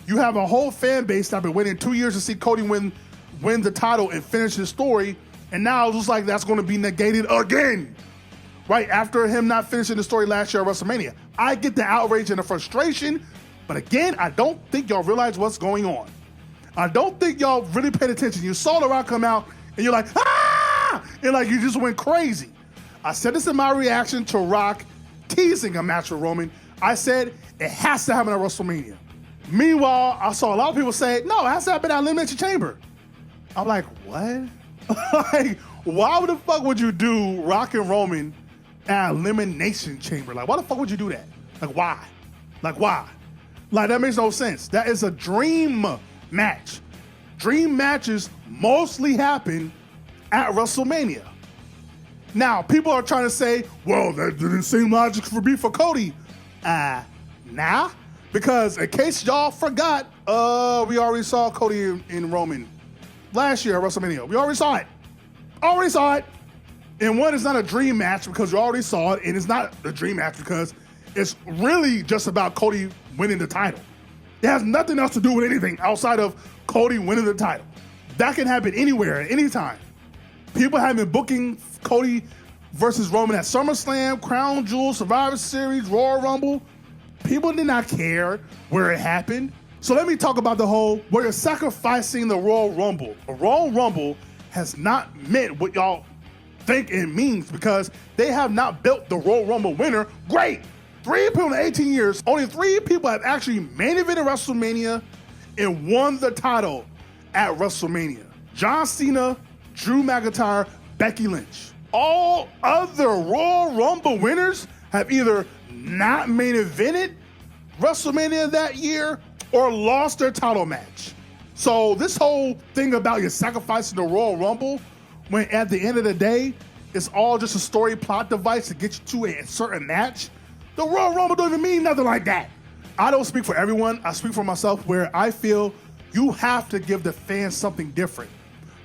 You have a whole fan base that been waiting 2 years to see Cody win the title and finish his story, and now it looks like that's going to be negated again, right after him not finishing the story last year at WrestleMania. I get the outrage and the frustration, but again, I don't think y'all realize what's going on. I don't think y'all really paid attention. You saw The Rock come out, and you're like, ah! And like you just went crazy. I said this in my reaction to Rock teasing a match with Roman. I said it has to happen at WrestleMania. Meanwhile, I saw a lot of people say, no, it has to happen at Elimination Chamber. I'm like, what? Like, why the fuck would you do Rock and Roman at Elimination Chamber? Like, why the fuck would you do that? Like, why? Like, why? Like, that makes no sense. That is a dream match. Dream matches mostly happen at WrestleMania. Now, people are trying to say, well, that didn't seem logical for Cody. Nah. Because in case y'all forgot, we already saw Cody and Roman last year at WrestleMania. We already saw it. And one, it's not a dream match because you already saw it, and it's not a dream match because it's really just about Cody winning the title. It has nothing else to do with anything outside of Cody winning the title. That can happen anywhere at any time. People have been booking Cody versus Roman at SummerSlam, Crown Jewel, Survivor Series, Royal Rumble. People did not care where it happened. So let me talk about the whole, where you're sacrificing the Royal Rumble. The Royal Rumble has not meant what y'all think it means because they have not built the Royal Rumble winner. Great. 3 people in 18 years, only 3 people have actually main evented WrestleMania and won the title at WrestleMania. John Cena, Drew McIntyre, Becky Lynch. All other Royal Rumble winners have either not main evented WrestleMania that year or lost their title match. So this whole thing about you sacrificing the Royal Rumble, when at the end of the day, it's all just a story plot device to get you to a certain match, the Royal Rumble don't even mean nothing like that. I don't speak for everyone. I speak for myself where I feel you have to give the fans something different.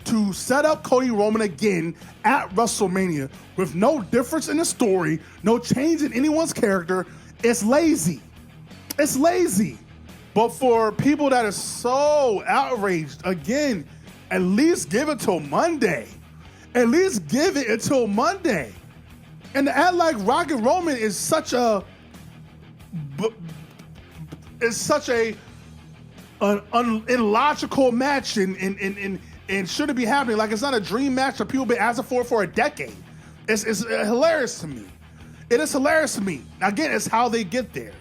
To set up Cody Roman again at WrestleMania with no difference in the story, no change in anyone's character, it's lazy. It's lazy. But for people that are so outraged, again, at least give it till Monday. At least give it until Monday. And to act like Rock and Roman is such an illogical match and shouldn't be happening. Like it's not a dream match that people have been asking for a decade. It's hilarious to me. It is hilarious to me. Again, it's how they get there.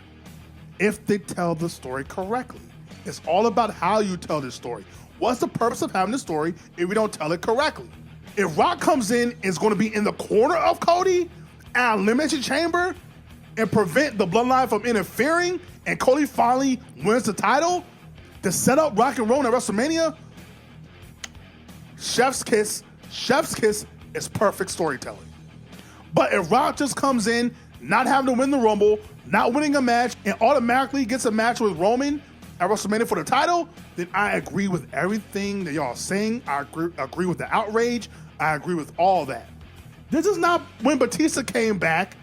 If they tell the story correctly. It's all about how you tell this story. What's the purpose of having the story if we don't tell it correctly? If Rock comes in, is going to be in the corner of Cody at Elimination Chamber and prevent the bloodline from interfering, and Cody finally wins the title to set up Rock and Roll at WrestleMania, chef's kiss is perfect storytelling. But if Rock just comes in, not having to win the Rumble, not winning a match, and automatically gets a match with Roman at WrestleMania for the title, then I agree with everything that y'all are saying. I agree with the outrage. I agree with all that. This is not when Batista came back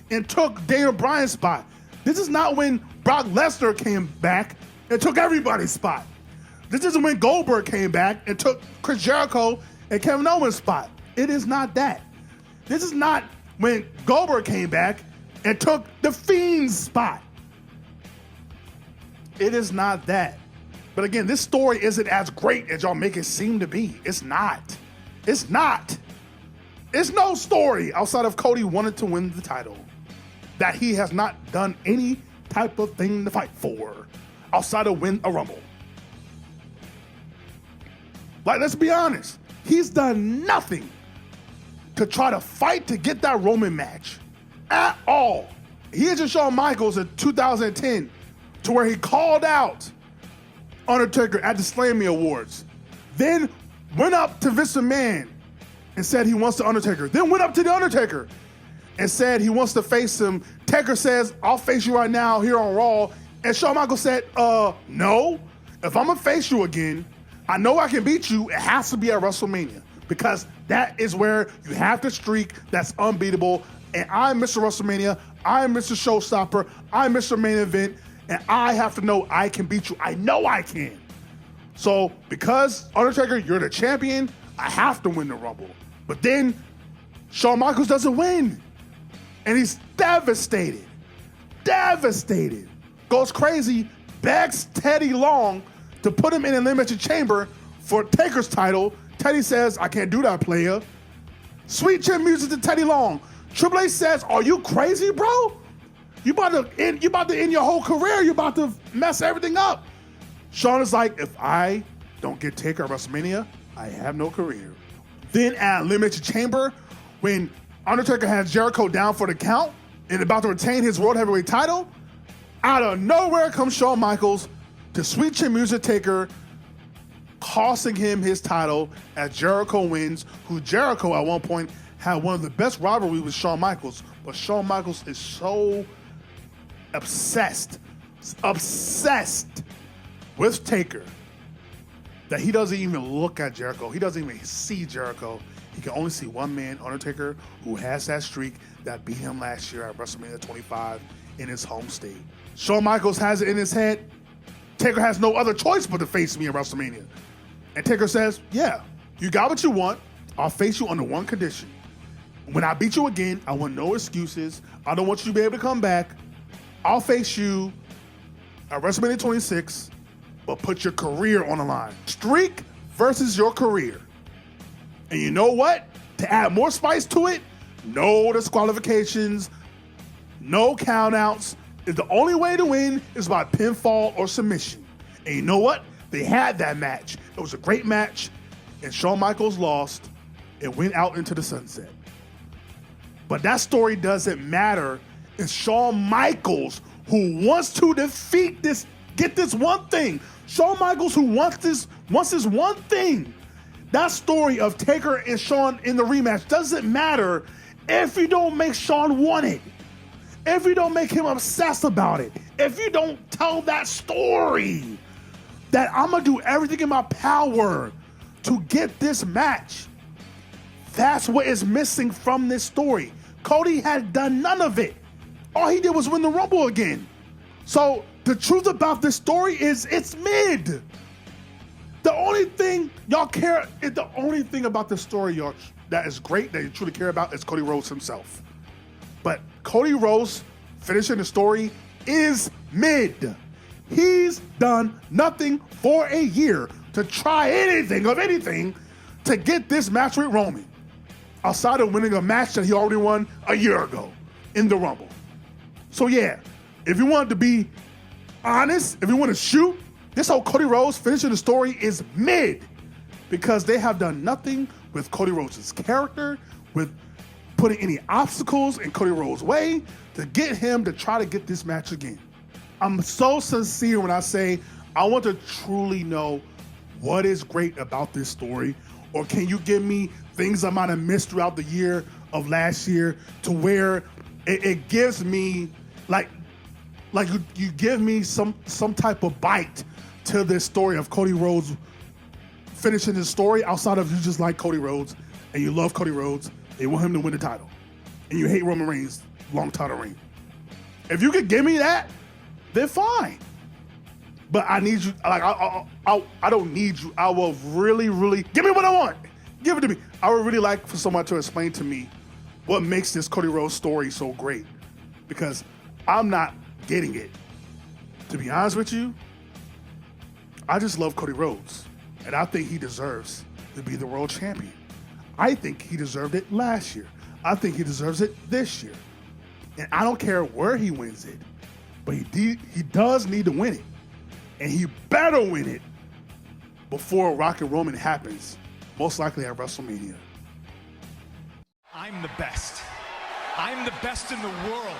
and took Daniel Bryan's spot. This is not when Brock Lesnar came back and took everybody's spot. This isn't when Goldberg came back and took Chris Jericho and Kevin Owens' spot. It is not that. This is not when Goldberg came back and took The Fiend's spot. It is not that. But again, this story isn't as great as y'all make it seem to be. It's not. It's not. It's no story outside of Cody wanting to win the title that he has not done any type of thing to fight for outside of win a Rumble. Like, let's be honest. He's done nothing to try to fight to get that Roman match at all. He is just Shawn Michaels in 2010 to where he called out Undertaker at the Slammy Awards, then went up to Vince McMahon and said he wants the Undertaker, then went up to the Undertaker and said he wants to face him. Taker says, I'll face you right now here on Raw. And Shawn Michaels said, no, if I'm gonna face you again, I know I can beat you. It has to be at WrestleMania because that is where you have the streak that's unbeatable. And I'm Mr. WrestleMania. I'm Mr. Showstopper. I'm Mr. Main Event. And I have to know I can beat you. I know I can. So because, Undertaker, you're the champion, I have to win the Rumble. But then Shawn Michaels doesn't win. And he's devastated. Devastated. Goes crazy, begs Teddy Long to put him in an elimination chamber for Taker's title. Teddy says, I can't do that, player. Sweet chin music to Teddy Long. Triple H says, are you crazy, bro? You about to end your whole career. You about to mess everything up. Shawn is like, if I don't get Taker at WrestleMania, I have no career. Then at Elimination Chamber, when Undertaker has Jericho down for the count and about to retain his World Heavyweight title, out of nowhere comes Shawn Michaels to Sweet Chin Music Taker, costing him his title as Jericho wins, who Jericho at one point had one of the best rivalries with Shawn Michaels, but Shawn Michaels is so obsessed with Taker that he doesn't even look at Jericho. He doesn't even see Jericho. He can only see one man, Undertaker, who has that streak that beat him last year at WrestleMania 25 in his home state. Shawn Michaels has it in his head, Taker has no other choice but to face me at WrestleMania. And Taker says, yeah, you got what you want. I'll face you under one condition. When I beat you again, I want no excuses. I don't want you to be able to come back. I'll face you at WrestleMania 26, but put your career on the line. Streak versus your career. And you know what? To add more spice to it, no disqualifications, no countouts. The only way to win is by pinfall or submission. And you know what? They had that match. It was a great match, and Shawn Michaels lost and went out into the sunset. But that story doesn't matter. It's Shawn Michaels who wants to defeat this, get this one thing. Shawn Michaels who wants this one thing. That story of Taker and Shawn in the rematch doesn't matter if you don't make Shawn want it. If you don't make him obsessed about it. If you don't tell that story that I'm going to do everything in my power to get this match. That's what is missing from this story. Cody had done none of it. All he did was win the Rumble again. So the truth about this story is it's mid. The only thing y'all care, the only thing about this story y'all that is great, that you truly care about, is Cody Rhodes himself. But Cody Rhodes finishing the story is mid. He's done nothing for a year to try anything of anything to get this match with Roman, outside of winning a match that he already won a year ago in the Rumble. So yeah, if you want to be honest, if you want to shoot, this whole Cody Rhodes finishing the story is mid, because they have done nothing with Cody Rhodes' character, with putting any obstacles in Cody Rhodes' way to get him to try to get this match again. I'm so sincere when I say I want to truly know what is great about this story, or can you give me things I might have missed throughout the year of last year to where it gives me like you give me some type of bite to this story of Cody Rhodes finishing his story, outside of you just like Cody Rhodes and you love Cody Rhodes and you want him to win the title and you hate Roman Reigns' long title reign. If you could give me that, then fine. But I need you, like, I don't need you. I will really, really, give me what I want. Give it to me. I would really like for someone to explain to me what makes this Cody Rhodes story so great, because I'm not getting it. To be honest with you, I just love Cody Rhodes, and I think he deserves to be the world champion. I think he deserved it last year. I think he deserves it this year. And I don't care where he wins it, but he does need to win it. And he better win it before Rock and Roman happens, most likely at WrestleMania. I'm the best. I'm the best in the world.